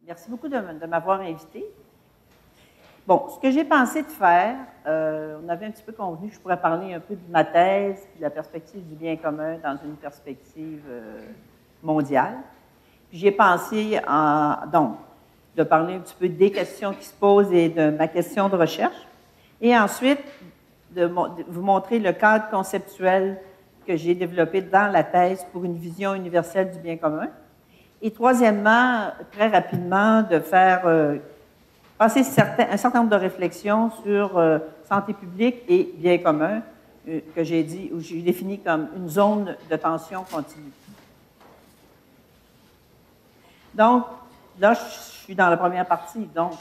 Merci beaucoup de m'avoir invité. Bon, ce que j'ai pensé de faire, on avait un petit peu convenu que je pourrais parler un peu de ma thèse, puis de la perspective du bien commun dans une perspective mondiale. Puis j'ai pensé, donc, de parler un petit peu des questions qui se posent et de ma question de recherche. Et ensuite, de vous montrer le cadre conceptuel que j'ai développé dans la thèse pour une vision universelle du bien commun. Et troisièmement, très rapidement, de faire passer un certain nombre de réflexions sur santé publique et bien commun, que j'ai dit, ou j'ai défini comme une zone de tension continue. Donc, là, je suis dans la première partie, donc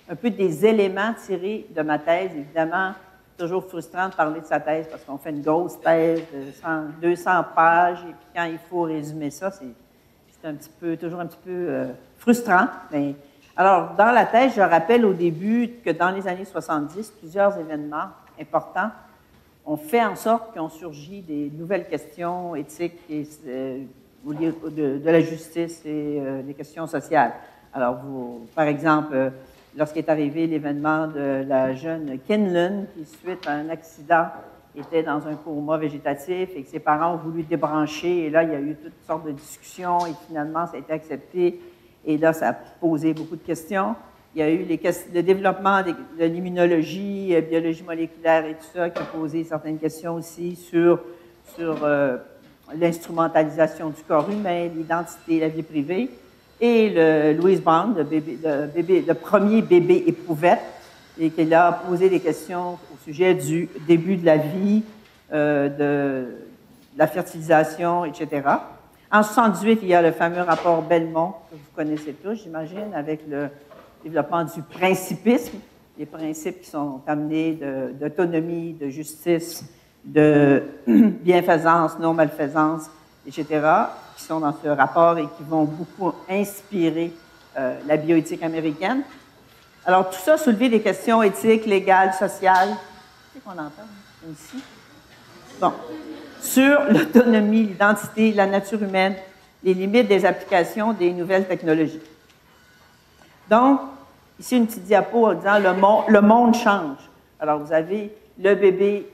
un peu des éléments tirés de ma thèse. Évidemment, toujours frustrant de parler de sa thèse parce qu'on fait une grosse thèse de 200 pages et puis quand il faut résumer ça, c'est toujours un petit peu frustrant. Mais, alors, dans la thèse, je rappelle au début que dans les années 70, plusieurs événements importants ont fait en sorte qu'ont surgi des nouvelles questions éthiques et, de la justice et des questions sociales. Alors, par exemple, lorsqu'est arrivé l'événement de la jeune Kinlan, qui, suite à un accident, était dans un coma végétatif et que ses parents ont voulu débrancher. Et là, il y a eu toutes sortes de discussions et finalement, ça a été accepté. Et là, ça a posé beaucoup de questions. Il y a eu le développement de l'immunologie, biologie moléculaire et tout ça, qui a posé certaines questions aussi sur l'instrumentalisation du corps humain, l'identité, la vie privée. Et Louise Brown, le premier bébé éprouvette, et qu'elle a posé des questions au sujet du début de la vie, de la fertilisation, etc. En 1978, il y a le fameux rapport Belmont, que vous connaissez tous, j'imagine, avec le développement du principisme, les principes qui sont amenés d'autonomie, de justice, de bienfaisance, non-malfaisance, etc., qui sont dans ce rapport et qui vont beaucoup inspirer la bioéthique américaine. Alors, tout ça a soulevé des questions éthiques, légales, sociales. C'est qu'on entend ici? Bon. Sur l'autonomie, l'identité, la nature humaine, les limites des applications des nouvelles technologies. Donc, ici, une petite diapo en disant le monde change. Alors, vous avez le bébé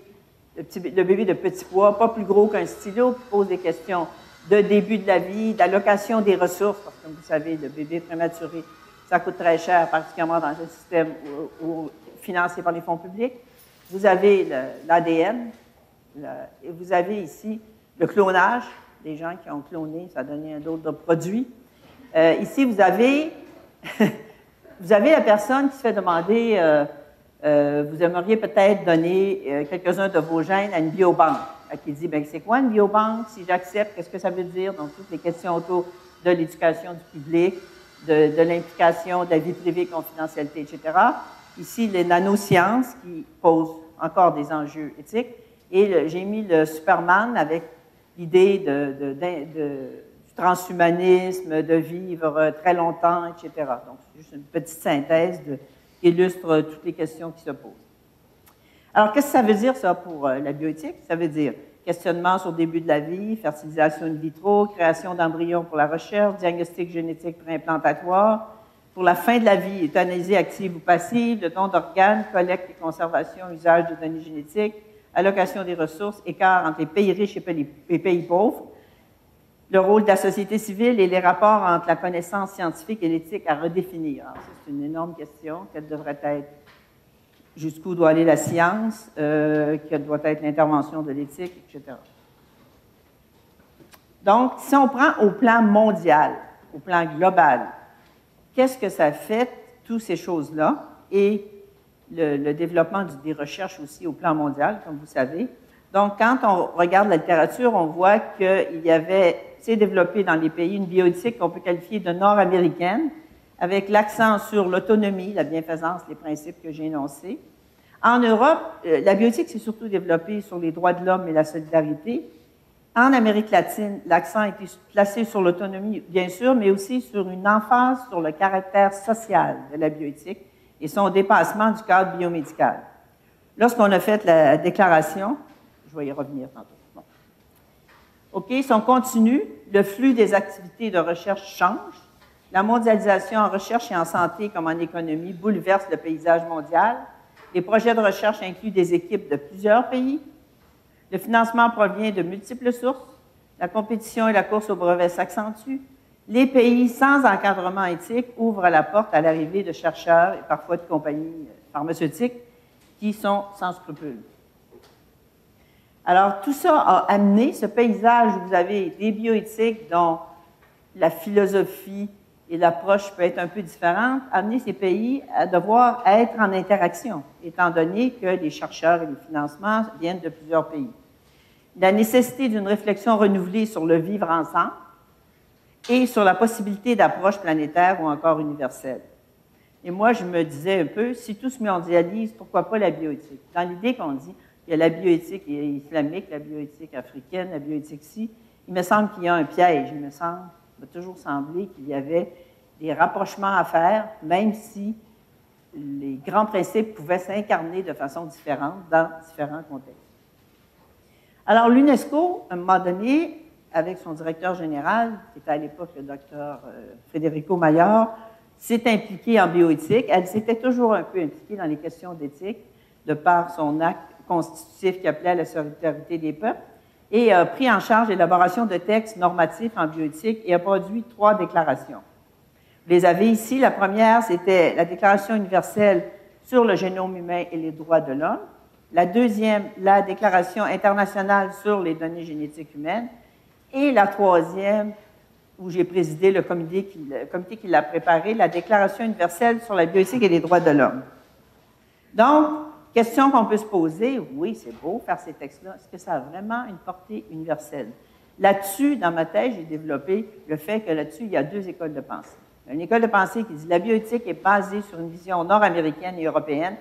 de petit pois, pas plus gros qu'un stylo, qui pose des questions de début de la vie, d'allocation des ressources, parce que comme vous savez, le bébé prématuré, ça coûte très cher, particulièrement dans un système financé par les fonds publics. Vous avez l'ADN, et vous avez ici le clonage, des gens qui ont cloné, ça a donné un autre produit. Ici, vous avez la personne qui se fait demander, vous aimeriez peut-être donner quelques-uns de vos gènes à une biobanque. Qui dit, bien, c'est quoi une biobanque? Si j'accepte, qu'est-ce que ça veut dire? Donc, toutes les questions autour de l'éducation du public, de l'implication de la vie privée, confidentialité, etc. Ici, les nanosciences qui posent encore des enjeux éthiques. Et j'ai mis le Superman avec l'idée du transhumanisme, de vivre très longtemps, etc. Donc, c'est juste une petite synthèse qui illustre toutes les questions qui se posent. Alors, qu'est-ce que ça veut dire, ça, pour la bioéthique? Ça veut dire questionnement sur le début de la vie, fertilisation in vitro, création d'embryons pour la recherche, diagnostic génétique préimplantatoire, pour la fin de la vie, euthanasie active ou passive, le don d'organes, collecte et conservation, usage de données génétiques, allocation des ressources, écart entre les pays riches et les pays pauvres, le rôle de la société civile et les rapports entre la connaissance scientifique et l'éthique à redéfinir. Alors, c'est une énorme question. Quelle devrait être, jusqu'où doit aller la science, quelle doit être l'intervention de l'éthique, etc. Donc, si on prend au plan mondial, au plan global, qu'est-ce que ça fait, toutes ces choses-là, et le développement des recherches aussi au plan mondial, comme vous savez. Donc, quand on regarde la littérature, on voit qu'il y avait, c'est développé dans les pays, une bioéthique qu'on peut qualifier de nord-américaine, avec l'accent sur l'autonomie, la bienfaisance, les principes que j'ai énoncés. En Europe, la bioéthique s'est surtout développée sur les droits de l'homme et la solidarité. En Amérique latine, l'accent a été placé sur l'autonomie, bien sûr, mais aussi sur une emphase sur le caractère social de la bioéthique et son dépassement du cadre biomédical. Lorsqu'on a fait la déclaration, je vais y revenir tantôt. Bon. OK, si on continue, le flux des activités de recherche change La mondialisation en recherche et en santé comme en économie bouleverse le paysage mondial. Les projets de recherche incluent des équipes de plusieurs pays. Le financement provient de multiples sources. La compétition et la course au brevet s'accentuent. Les pays sans encadrement éthique ouvrent la porte à l'arrivée de chercheurs et parfois de compagnies pharmaceutiques qui sont sans scrupules. Alors, tout ça a amené ce paysage où vous avez des bioéthiques dont la philosophie et l'approche peut être un peu différente, amener ces pays à devoir être en interaction, étant donné que les chercheurs et les financements viennent de plusieurs pays. La nécessité d'une réflexion renouvelée sur le vivre ensemble et sur la possibilité d'approche planétaire ou encore universelle. Et moi, je me disais un peu, si tout se mondialise, pourquoi pas la bioéthique? Dans l'idée qu'on dit, il y a la bioéthique islamique, la bioéthique africaine, la bioéthique ci, il me semble qu'il y a un piège, il m'a toujours semblé qu'il y avait des rapprochements à faire, même si les grands principes pouvaient s'incarner de façon différente dans différents contextes. Alors, l'UNESCO, à un moment donné, avec son directeur général, qui était à l'époque le docteur Federico Mayor, s'est impliquée en bioéthique. Elle s'était toujours un peu impliquée dans les questions d'éthique, de par son acte constitutif qui appelait à la solidarité des peuples, et a pris en charge l'élaboration de textes normatifs en bioéthique et a produit 3 déclarations. Vous les avez ici. La première, c'était la Déclaration universelle sur le génome humain et les droits de l'homme. La deuxième, la Déclaration internationale sur les données génétiques humaines. Et la troisième, où j'ai présidé le comité qui l'a préparé, la Déclaration universelle sur la bioéthique et les droits de l'homme. Donc, question qu'on peut se poser, oui, c'est beau faire ces textes-là, est-ce que ça a vraiment une portée universelle? Là-dessus, dans ma thèse, j'ai développé le fait que là-dessus, il y a 2 écoles de pensée. Une école de pensée qui dit la bioéthique est basée sur une vision nord-américaine et européenne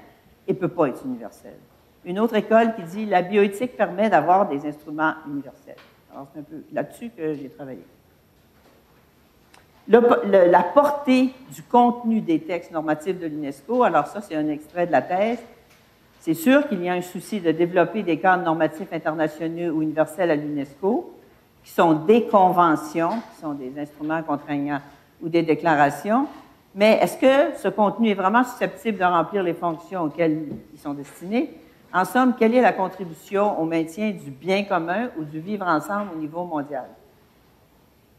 et ne peut pas être universelle. Une autre école qui dit la bioéthique permet d'avoir des instruments universels. Alors, c'est un peu là-dessus que j'ai travaillé. La portée du contenu des textes normatifs de l'UNESCO, alors ça, c'est un extrait de la thèse. C'est sûr qu'il y a un souci de développer des cadres normatifs internationaux ou universels à l'UNESCO, qui sont des conventions, qui sont des instruments contraignants ou des déclarations, mais est-ce que ce contenu est vraiment susceptible de remplir les fonctions auxquelles ils sont destinés? En somme, quelle est la contribution au maintien du bien commun ou du vivre ensemble au niveau mondial?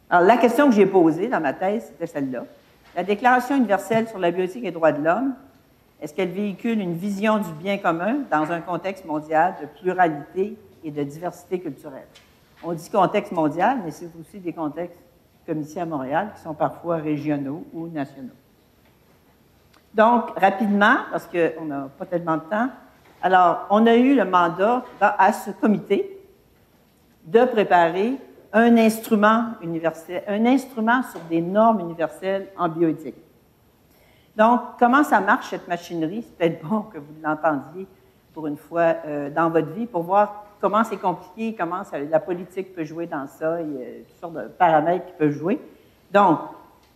Alors, la question que j'ai posée dans ma thèse, c'était celle-là. La Déclaration universelle sur la bioéthique et les droits de l'homme, est-ce qu'elle véhicule une vision du bien commun dans un contexte mondial de pluralité et de diversité culturelle? On dit contexte mondial, mais c'est aussi des contextes, comme ici à Montréal, qui sont parfois régionaux ou nationaux. Donc, rapidement, parce qu'on n'a pas tellement de temps, alors, on a eu le mandat à ce comité de préparer un instrument universel, un instrument sur des normes universelles en bioéthique. Donc, comment ça marche, cette machinerie? C'est peut-être bon que vous l'entendiez pour une fois dans votre vie pour voir comment c'est compliqué, comment la politique peut jouer dans ça, il y a toutes sortes de paramètres qui peuvent jouer. Donc,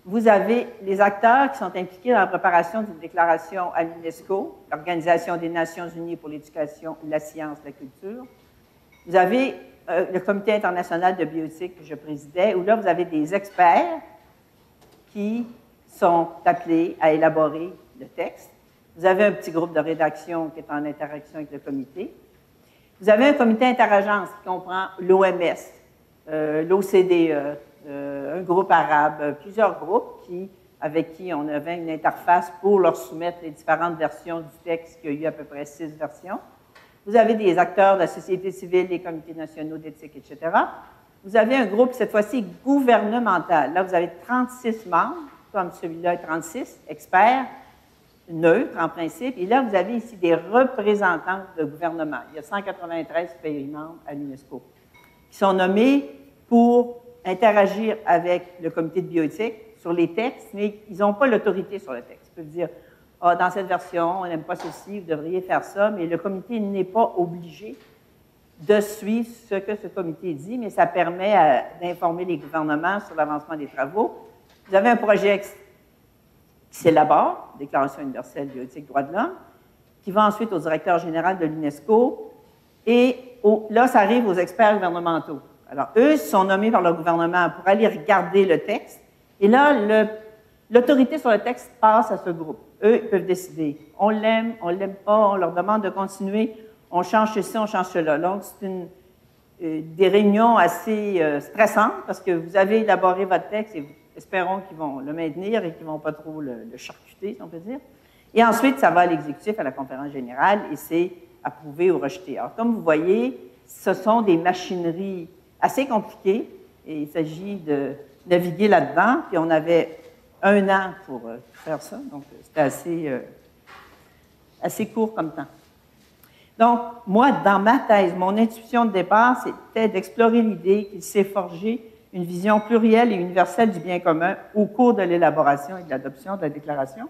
vous avez les acteurs qui sont impliqués dans la préparation d'une déclaration à l'UNESCO, l'Organisation des Nations Unies pour l'éducation, la science, la culture. Vous avez le Comité international de bioéthique que je présidais, où là, vous avez des experts qui sont appelés à élaborer le texte. Vous avez un petit groupe de rédaction qui est en interaction avec le comité. Vous avez un comité interagence qui comprend l'OMS, l'OCDE, un groupe arabe, plusieurs groupes avec qui on avait une interface pour leur soumettre les différentes versions du texte, qu'il y a eu à peu près 6 versions. Vous avez des acteurs de la société civile, des comités nationaux d'éthique, etc. Vous avez un groupe, cette fois-ci, gouvernemental. Là, vous avez 36 membres, comme celui-là, 36 experts, neutres en principe. Et là, vous avez ici des représentants de gouvernement. Il y a 193 pays membres à l'UNESCO qui sont nommés pour interagir avec le comité de bioéthique sur les textes, mais ils n'ont pas l'autorité sur le texte. Ils peuvent dire, ah, dans cette version, on n'aime pas ceci, vous devriez faire ça, mais le comité n'est pas obligé de suivre ce que ce comité dit, mais ça permet d'informer les gouvernements sur l'avancement des travaux. Vous avez un projet qui s'élabore, Déclaration universelle bioéthique droits de l'homme, qui va ensuite au directeur général de l'UNESCO, et là, ça arrive aux experts gouvernementaux. Alors, eux sont nommés par le gouvernement pour aller regarder le texte. Et là, l'autorité sur le texte passe à ce groupe. Eux, ils peuvent décider. On l'aime pas, on leur demande de continuer, on change ceci, on change cela. Donc, c'est des réunions assez stressantes parce que vous avez élaboré votre texte et espérons qu'ils vont le maintenir et qu'ils ne vont pas trop le charcuter, si on peut dire. Et ensuite, ça va à l'exécutif, à la conférence générale, et c'est approuvé ou rejeté. Alors, comme vous voyez, ce sont des machineries assez compliquées, et il s'agit de naviguer là-dedans, puis on avait 1 an pour faire ça, donc c'était assez court comme temps. Donc, moi, dans ma thèse, mon intuition de départ, c'était d'explorer l'idée qu'il s'est forgé une vision plurielle et universelle du bien commun au cours de l'élaboration et de l'adoption de la Déclaration.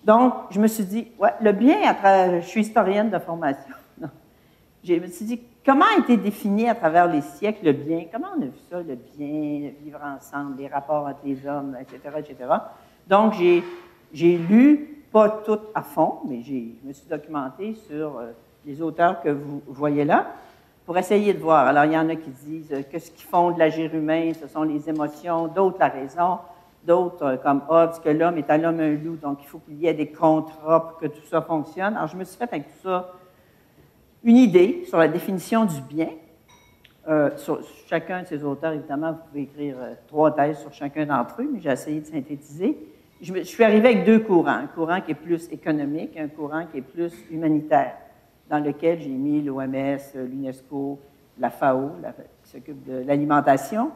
Donc, je me suis dit, ouais, le bien, je suis historienne de formation. Non. Je me suis dit, comment a été défini à travers les siècles le bien? Comment on a vu ça, le bien, vivre ensemble, les rapports entre les hommes, etc., etc. Donc, j'ai lu, pas tout à fond, mais je me suis documenté sur les auteurs que vous voyez là, pour essayer de voir. Alors, il y en a qui disent que ce qui fonde l'agir humain, ce sont les émotions, d'autres la raison, d'autres comme Hobbes, que l'homme est à l'homme un loup, donc il faut qu'il y ait des contrats pour que tout ça fonctionne. Alors, je me suis fait avec tout ça une idée sur la définition du bien. Sur chacun de ces auteurs, évidemment, vous pouvez écrire 3 thèses sur chacun d'entre eux, mais j'ai essayé de synthétiser. Je suis arrivé avec 2 courants, un courant qui est plus économique, un courant qui est plus humanitaire, dans lequel j'ai mis l'OMS, l'UNESCO, la FAO, qui s'occupe de l'alimentation,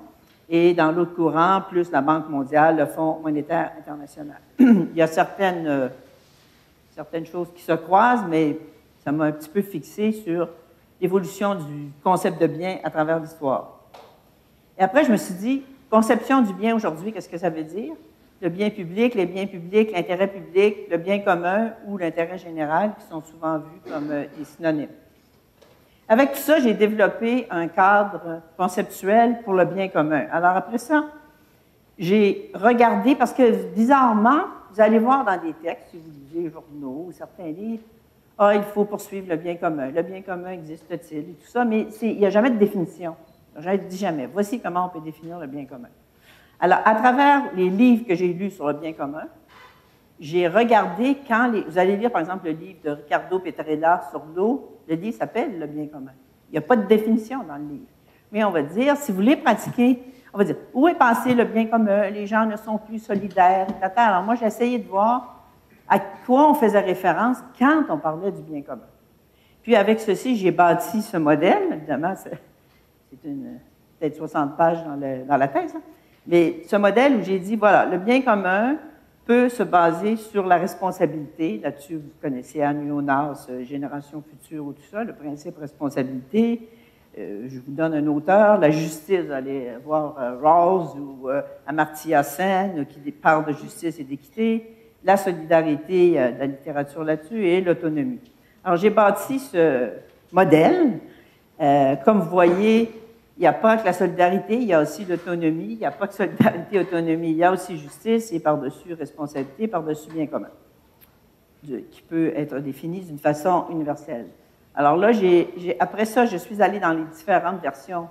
et dans l'autre courant, plus la Banque mondiale, le Fonds monétaire international. Il y a certaines choses qui se croisent, mais ça m'a un petit peu fixé sur l'évolution du concept de bien à travers l'histoire. Et après, je me suis dit, conception du bien aujourd'hui, qu'est-ce que ça veut dire? Le bien public, les biens publics, l'intérêt public, le bien commun ou l'intérêt général, qui sont souvent vus comme des synonymes. Avec tout ça, j'ai développé un cadre conceptuel pour le bien commun. Alors après ça, j'ai regardé, parce que bizarrement, vous allez voir dans des textes, si vous lisez les journaux ou certains livres, il faut poursuivre le bien commun. Le bien commun existe-t-il? Et tout ça, mais il n'y a jamais de définition. Je ne dis jamais. Voici comment on peut définir le bien commun. Alors, à travers les livres que j'ai lus sur le bien commun, j'ai regardé vous allez lire, par exemple, le livre de Riccardo Petrella sur l'eau. Le livre s'appelle « Le bien commun ». Il n'y a pas de définition dans le livre. Mais on va dire, si vous voulez pratiquer, on va dire, où est passé le bien commun? Les gens ne sont plus solidaires, etc. Alors moi, j'ai essayé de voir à quoi on faisait référence quand on parlait du bien commun. Puis avec ceci, j'ai bâti ce modèle. Évidemment, c'est peut-être 60 pages dans la thèse, hein? Mais ce modèle où j'ai dit, voilà, le bien commun peut se baser sur la responsabilité. Là-dessus, vous connaissez Anne Jonas, Génération future ou tout ça, le principe responsabilité. Je vous donne un auteur, la justice, vous allez voir Rawls ou Amartya Sen qui parle de justice et d'équité, la solidarité, de la littérature là-dessus, et l'autonomie. Alors, j'ai bâti ce modèle. Comme vous voyez, il n'y a pas que la solidarité, il y a aussi l'autonomie. Il n'y a pas que solidarité et autonomie, il y a aussi justice et par-dessus responsabilité, par-dessus bien commun, qui peut être défini d'une façon universelle. Alors là, après ça, je suis allée dans les différentes versions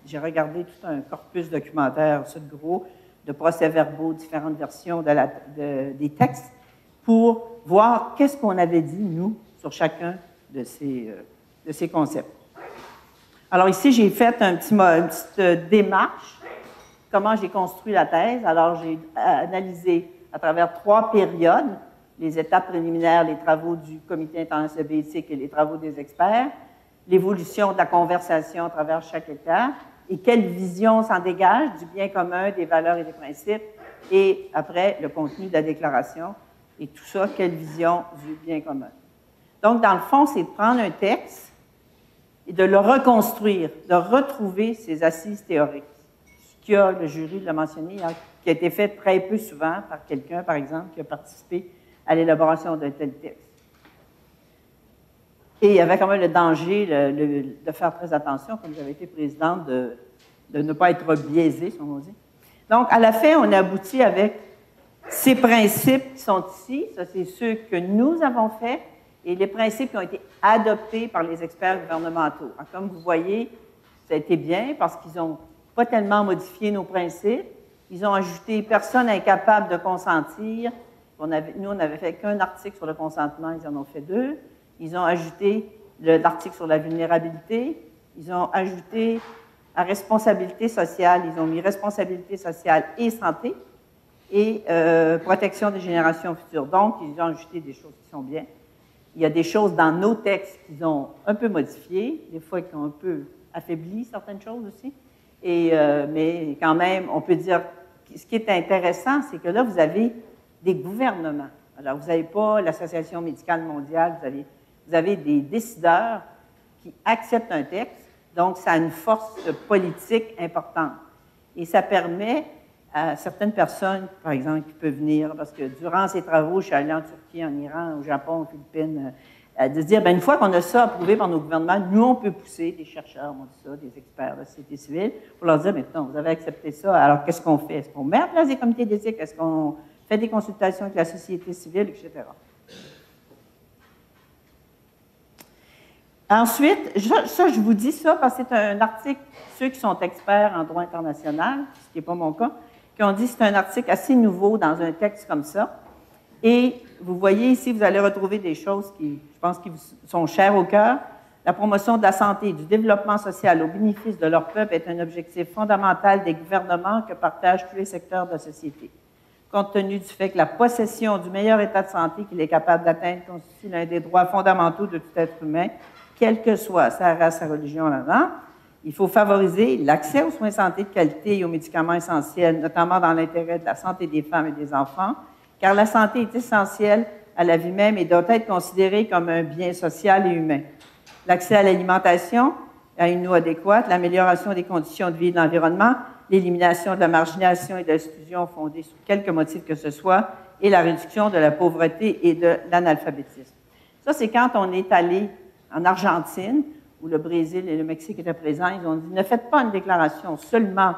j'ai regardé tout un corpus documentaire, ce gros, de procès-verbaux, différentes versions des textes, pour voir qu'est-ce qu'on avait dit, nous, sur chacun de ces concepts. Alors ici, j'ai fait une petite démarche, comment j'ai construit la thèse. Alors, j'ai analysé à travers 3 périodes, les étapes préliminaires, les travaux du Comité international d'éthique et les travaux des experts, l'évolution de la conversation à travers chaque étape, et quelle vision s'en dégage du bien commun, des valeurs et des principes, et après, le contenu de la déclaration, et tout ça, quelle vision du bien commun. Donc, dans le fond, c'est de prendre un texte et de le reconstruire, de retrouver ses assises théoriques. Ce que le jury l'a mentionné, hein, qui a été fait très peu souvent par quelqu'un, par exemple, qui a participé à l'élaboration d'un tel texte. Et il y avait quand même le danger de faire très attention, comme j'avais été présidente, de ne pas être biaisé, si on dit. Donc, à la fin, on a abouti avec ces principes qui sont ici. Ça, c'est ceux que nous avons faits et les principes qui ont été adoptés par les experts gouvernementaux. Comme vous voyez, ça a été bien parce qu'ils n'ont pas tellement modifié nos principes, Ils ont ajouté « personnes incapables de consentir ». Nous, on n'avait fait qu'un article sur le consentement, ils en ont fait 2. Ils ont ajouté l'article sur la vulnérabilité. Ils ont ajouté la responsabilité sociale. Ils ont mis responsabilité sociale et santé et protection des générations futures. Donc, ils ont ajouté des choses qui sont bien. Il y a des choses dans nos textes qu'ils ont un peu modifiées, des fois qui ont un peu affaibli certaines choses aussi. Mais quand même, on peut dire, ce qui est intéressant, c'est que là, vous avez des gouvernements. Alors, vous n'avez pas l'Association médicale mondiale, vous avez des décideurs qui acceptent un texte, donc ça a une force politique importante. Et ça permet à certaines personnes, par exemple, qui peuvent venir, parce que durant ces travaux, je suis allée en Turquie, en Iran, au Japon, aux Philippines, de se dire, bien, une fois qu'on a ça approuvé par nos gouvernements, nous, on peut pousser des chercheurs, on dit ça, des experts de la société civile, pour leur dire, maintenant, vous avez accepté ça, alors qu'est-ce qu'on fait? Est-ce qu'on met en place des comités d'éthique? Est-ce qu'on fait des consultations avec la société civile, etc. Ensuite, je vous dis ça parce que c'est un article, ceux qui sont experts en droit international, ce qui n'est pas mon cas, qui ont dit que c'est un article assez nouveau dans un texte comme ça. Et vous voyez ici, vous allez retrouver des choses qui, je pense, qui vous sont chères au cœur. La promotion de la santé et du développement social au bénéfice de leur peuple est un objectif fondamental des gouvernements que partagent tous les secteurs de la société. Compte tenu du fait que la possession du meilleur état de santé qu'il est capable d'atteindre constitue l'un des droits fondamentaux de tout être humain, quelle que soit sa race, sa religion, il faut favoriser l'accès aux soins de santé de qualité et aux médicaments essentiels, notamment dans l'intérêt de la santé des femmes et des enfants, car la santé est essentielle à la vie même et doit être considérée comme un bien social et humain. L'accès à l'alimentation, à une eau adéquate, l'amélioration des conditions de vie et de l'environnement, l'élimination de la marginalisation et de l'exclusion fondée sur quelque motif que ce soit, et la réduction de la pauvreté et de l'analphabétisme. Ça, c'est quand on est allé en Argentine, où le Brésil et le Mexique étaient présents, ils ont dit, ne faites pas une déclaration seulement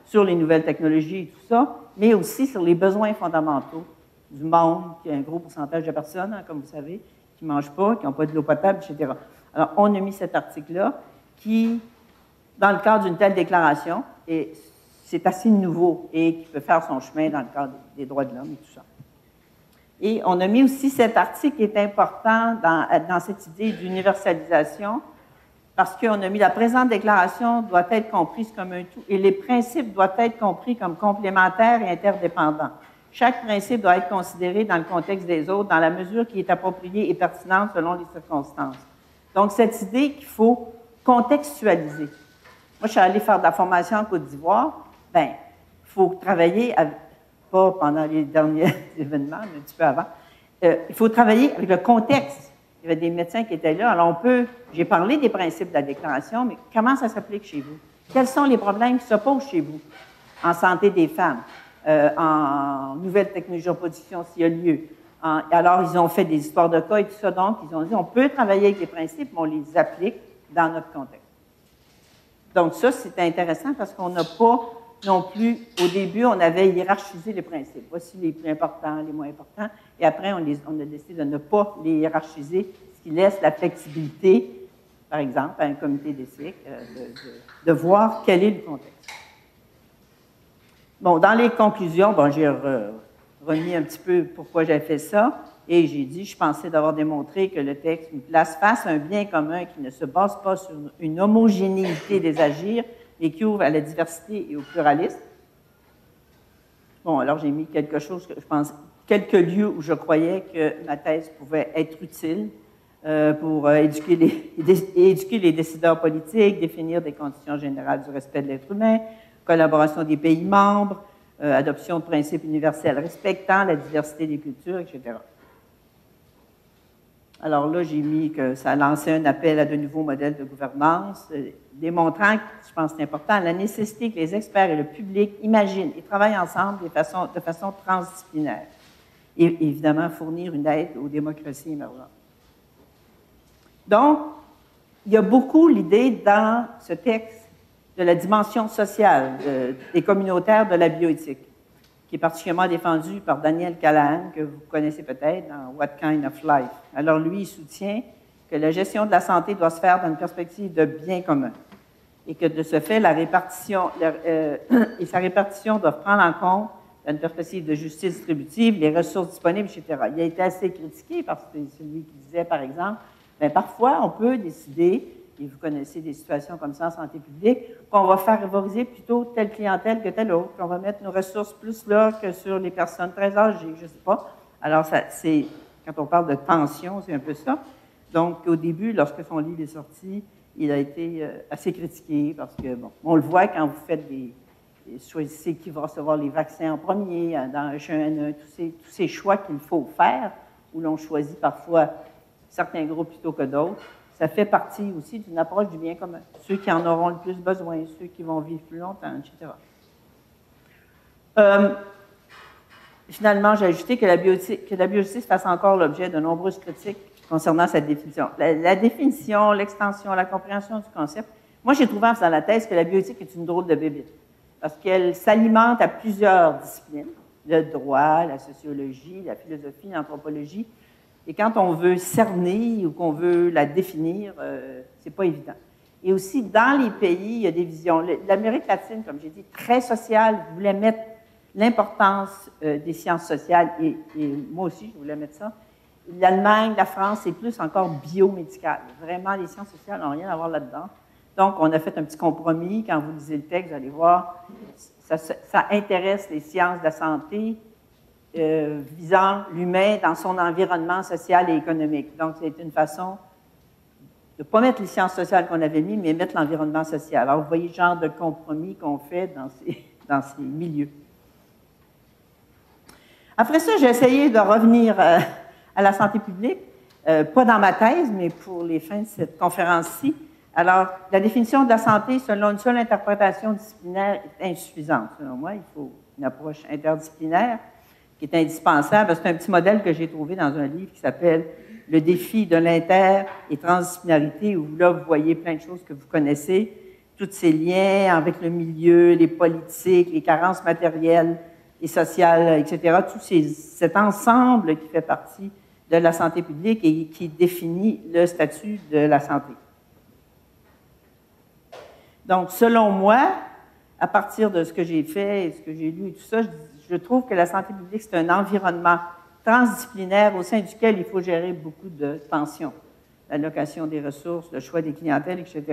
sur les nouvelles technologies et tout ça, mais aussi sur les besoins fondamentaux du monde, qui est un gros pourcentage de personnes, comme vous savez, qui ne mangent pas, qui n'ont pas de l'eau potable, etc. Alors, on a mis cet article-là qui, dans le cadre d'une telle déclaration, et c'est assez nouveau et qui peut faire son chemin dans le cadre des droits de l'homme et tout ça. Et on a mis aussi cet article qui est important dans cette idée d'universalisation, parce qu'on a mis la présente déclaration doit être comprise comme un tout et les principes doivent être compris comme complémentaires et interdépendants. Chaque principe doit être considéré dans le contexte des autres, dans la mesure qui est appropriée et pertinente selon les circonstances. Donc, cette idée qu'il faut contextualiser. Moi, je suis allée faire de la formation en Côte d'Ivoire. Bien, il faut travailler, pas pendant les derniers événements, mais un petit peu avant, il faut travailler avec le contexte. Il y avait des médecins qui étaient là. Alors, j'ai parlé des principes de la déclaration, mais comment ça s'applique chez vous? Quels sont les problèmes qui se posent chez vous en santé des femmes, en nouvelles technologies de reproduction s'il y a lieu? Alors, ils ont fait des histoires de cas et tout ça. Donc, ils ont dit, on peut travailler avec les principes, mais on les applique dans notre contexte. Donc, ça, c'est intéressant parce qu'on n'a pas non plus, au début, on avait hiérarchisé les principes. Voici les plus importants, les moins importants. Et après, on a décidé de ne pas les hiérarchiser, ce qui laisse la flexibilité, par exemple, à un comité d'éthique, de voir quel est le contexte. Bon, dans les conclusions, j'ai remis un petit peu pourquoi j'ai fait ça. Et j'ai dit, je pensais d'avoir démontré que le texte nous place face à un bien commun qui ne se base pas sur une homogénéité des agirs, mais qui ouvre à la diversité et au pluralisme. Bon, alors j'ai mis quelque chose que je pense, quelques lieux où je croyais que ma thèse pouvait être utile pour éduquer les décideurs politiques, définir des conditions générales du respect de l'être humain, collaboration des pays membres, adoption de principes universels respectant la diversité des cultures, etc. Alors là, j'ai mis que ça lançait un appel à de nouveaux modèles de gouvernance, démontrant, je pense que c'est important, la nécessité que les experts et le public imaginent et travaillent ensemble de façon transdisciplinaire. Et évidemment, fournir une aide aux démocraties émergentes. Donc, il y a beaucoup l'idée dans ce texte de la dimension sociale et communautaire de la bioéthique, qui est particulièrement défendu par Daniel Callahan, que vous connaissez peut-être dans What Kind of Life. Alors lui, il soutient que la gestion de la santé doit se faire dans une perspective de bien commun. et que de ce fait, la répartition et sa répartition doivent prendre en compte une perspective de justice distributive, les ressources disponibles, etc. Il a été assez critiqué parce que c'est celui qui disait, par exemple, bien, parfois, on peut décider, et vous connaissez des situations comme ça en santé publique, qu'on va favoriser plutôt telle clientèle que telle autre, qu'on va mettre nos ressources plus là que sur les personnes très âgées, je ne sais pas. Alors, c'est, quand on parle de tension, c'est un peu ça. Donc, au début, lorsque son livre est sorti, il a été assez critiqué parce que, bon, on le voit quand vous faites choisissez qui va recevoir les vaccins en premier, dans tous ces choix qu'il faut faire, où l'on choisit parfois certains groupes plutôt que d'autres, ça fait partie aussi d'une approche du bien commun. Ceux qui en auront le plus besoin, ceux qui vont vivre plus longtemps, etc. Finalement, j'ai ajouté que la biojustice fasse encore l'objet de nombreuses critiques concernant cette définition. La définition, l'extension, la compréhension du concept. Moi, j'ai trouvé en faisant la thèse que la bioéthique est une drôle de bébite, parce qu'elle s'alimente à plusieurs disciplines, le droit, la sociologie, la philosophie, l'anthropologie. Et quand on veut cerner ou qu'on veut la définir, c'est pas évident. Et aussi, dans les pays, il y a des visions. L'Amérique latine, comme j'ai dit, très sociale, voulait mettre l'importance des sciences sociales, et moi aussi, je voulais mettre ça. L'Allemagne, la France, c'est plus encore biomédical. Vraiment, les sciences sociales n'ont rien à voir là-dedans. Donc, on a fait un petit compromis. Quand vous lisez le texte, vous allez voir, ça intéresse les sciences de la santé, visant l'humain dans son environnement social et économique. Donc, c'est une façon de ne pas mettre les sciences sociales qu'on avait mis, mais mettre l'environnement social. Alors, vous voyez le genre de compromis qu'on fait dans ces milieux. Après ça, j'ai essayé de revenir à la santé publique, pas dans ma thèse, mais pour les fins de cette conférence-ci. Alors, la définition de la santé, selon une seule interprétation disciplinaire, est insuffisante. Selon moi, il faut une approche interdisciplinaire qui est indispensable. C'est un petit modèle que j'ai trouvé dans un livre qui s'appelle « Le défi de l'inter- et transdisciplinarité » où là, vous voyez plein de choses que vous connaissez, tous ces liens avec le milieu, les politiques, les carences matérielles et sociales, etc. Tout cet ensemble qui fait partie de la santé publique et qui définit le statut de la santé. Donc, selon moi, à partir de ce que j'ai fait et ce que j'ai lu et tout ça, je trouve que la santé publique, c'est un environnement transdisciplinaire au sein duquel il faut gérer beaucoup de tensions. L'allocation des ressources, le choix des clientèles, etc.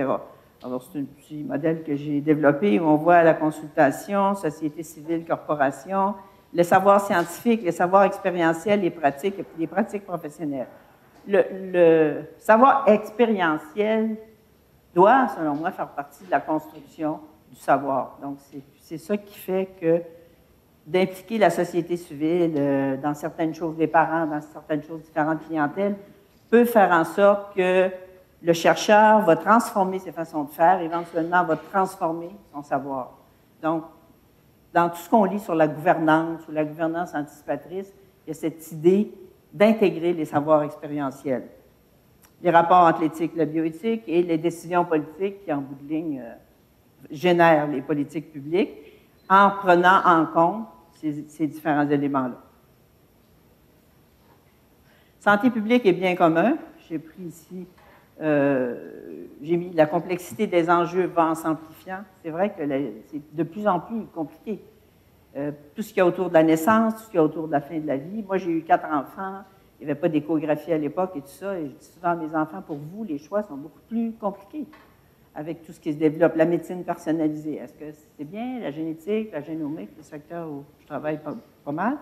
Alors, c'est un petit modèle que j'ai développé où on voit la consultation, société civile, corporation, le savoir scientifique, le savoir expérientiel, les pratiques et puis les pratiques professionnelles. Le savoir expérientiel doit, selon moi, faire partie de la construction du savoir. Donc, c'est ça qui fait que d'impliquer la société civile dans certaines choses, les parents, dans certaines choses, différentes clientèles, peut faire en sorte que le chercheur va transformer ses façons de faire, éventuellement va transformer son savoir. Donc, dans tout ce qu'on lit sur la gouvernance ou la gouvernance anticipatrice, il y a cette idée d'intégrer les savoirs expérientiels. Les rapports entre l'éthique et la bioéthique et les décisions politiques qui, en bout de ligne, génèrent les politiques publiques en prenant en compte ces différents éléments-là. Santé publique et bien commun. J'ai pris ici, j'ai mis la complexité des enjeux va en s'amplifiant. C'est vrai que c'est de plus en plus compliqué. Tout ce qu'il y a autour de la naissance, tout ce qu'il y a autour de la fin de la vie. Moi, j'ai eu 4 enfants. Il n'y avait pas d'échographie à l'époque et tout ça. Et je dis souvent à mes enfants, pour vous, les choix sont beaucoup plus compliqués avec tout ce qui se développe. La médecine personnalisée, est-ce que c'est bien? La génétique, la génomique, le secteur où je travaille pas mal.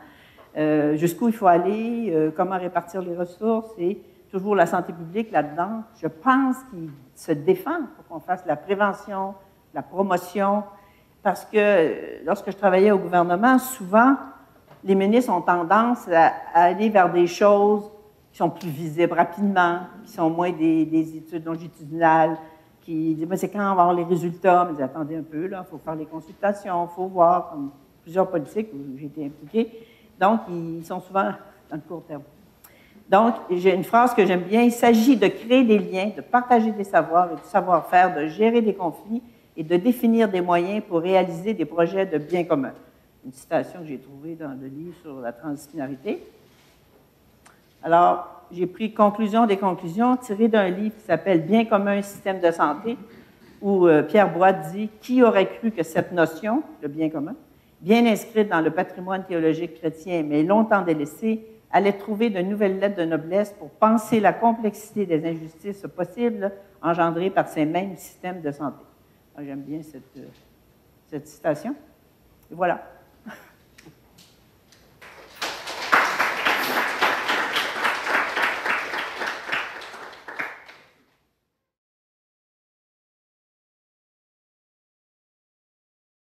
Jusqu'où il faut aller, comment répartir les ressources et toujours la santé publique là-dedans. Je pense qu'il se défend pour qu'on fasse la prévention, la promotion, parce que lorsque je travaillais au gouvernement, souvent, les ministres ont tendance à aller vers des choses qui sont plus visibles rapidement, qui sont moins des études longitudinales, qui disent, c'est quand on va avoir les résultats? Mais attendez un peu, là, il faut faire les consultations, il faut voir, comme plusieurs politiques où j'ai été impliquée. Donc, ils sont souvent dans le court terme. Donc, j'ai une phrase que j'aime bien, il s'agit de créer des liens, de partager des savoirs et du savoir-faire, de gérer des conflits et de définir des moyens pour réaliser des projets de bien commun. Une citation que j'ai trouvée dans le livre sur la transdisciplinarité. Alors, j'ai pris conclusion des conclusions tirées d'un livre qui s'appelle « Bien commun, système de santé ». où Pierre Bois dit « Qui aurait cru que cette notion, le bien commun, bien inscrite dans le patrimoine théologique chrétien, mais longtemps délaissée, allait trouver de nouvelles lettres de noblesse pour penser la complexité des injustices possibles engendrées par ces mêmes systèmes de santé. » J'aime bien cette citation. Et voilà.